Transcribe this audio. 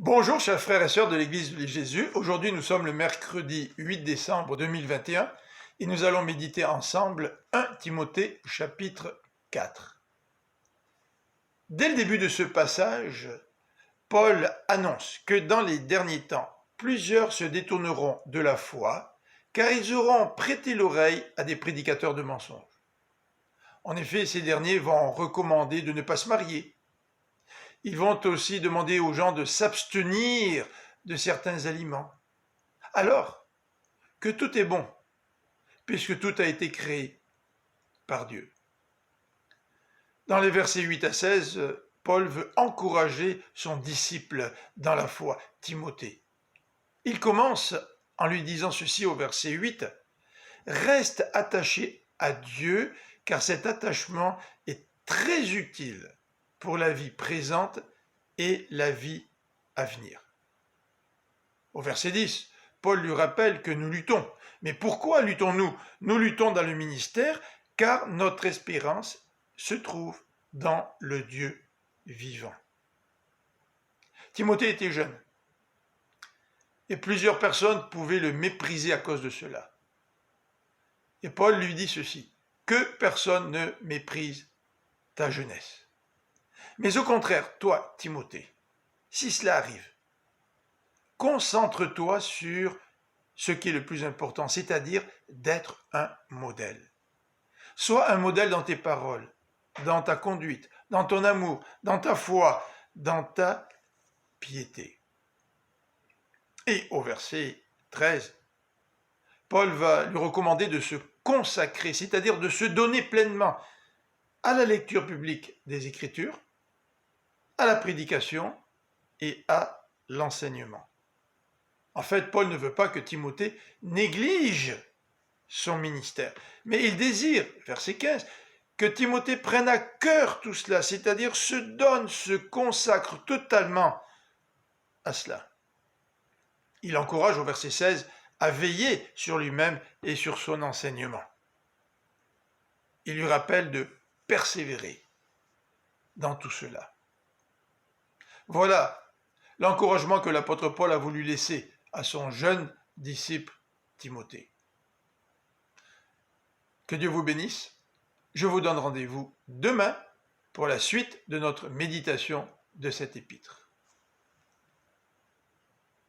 Bonjour chers frères et sœurs de l'Église de Jésus. Aujourd'hui nous sommes le mercredi 8 décembre 2021 et nous allons méditer ensemble 1 Timothée chapitre 4. Dès le début de ce passage, Paul annonce que dans les derniers temps, plusieurs se détourneront de la foi car ils auront prêté l'oreille à des prédicateurs de mensonges. En effet, ces derniers vont recommander de ne pas se marier. Ils vont aussi demander aux gens de s'abstenir de certains aliments. Alors que tout est bon, puisque tout a été créé par Dieu. Dans les versets 8 à 16, Paul veut encourager son disciple dans la foi, Timothée. Il commence en lui disant ceci au verset 8, « Reste attaché à Dieu, car cet attachement est très utile pour la vie présente et la vie à venir. » Au verset 10, Paul lui rappelle que nous luttons. Mais pourquoi luttons-nous? Nous luttons dans le ministère, car notre espérance se trouve dans le Dieu vivant. Timothée était jeune, et plusieurs personnes pouvaient le mépriser à cause de cela. Et Paul lui dit ceci, « Que personne ne méprise ta jeunesse. Mais au contraire, toi, Timothée, si cela arrive, concentre-toi sur ce qui est le plus important, c'est-à-dire d'être un modèle. Sois un modèle dans tes paroles, dans ta conduite, dans ton amour, dans ta foi, dans ta piété. » Et au verset 13, Paul va lui recommander de se consacrer, c'est-à-dire de se donner pleinement à la lecture publique des Écritures, à la prédication et à l'enseignement. En fait, Paul ne veut pas que Timothée néglige son ministère, mais il désire, verset 15, que Timothée prenne à cœur tout cela, c'est-à-dire se donne, se consacre totalement à cela. Il encourage au verset 16 à veiller sur lui-même et sur son enseignement. Il lui rappelle de persévérer dans tout cela. Voilà l'encouragement que l'apôtre Paul a voulu laisser à son jeune disciple Timothée. Que Dieu vous bénisse. Je vous donne rendez-vous demain pour la suite de notre méditation de cet épître.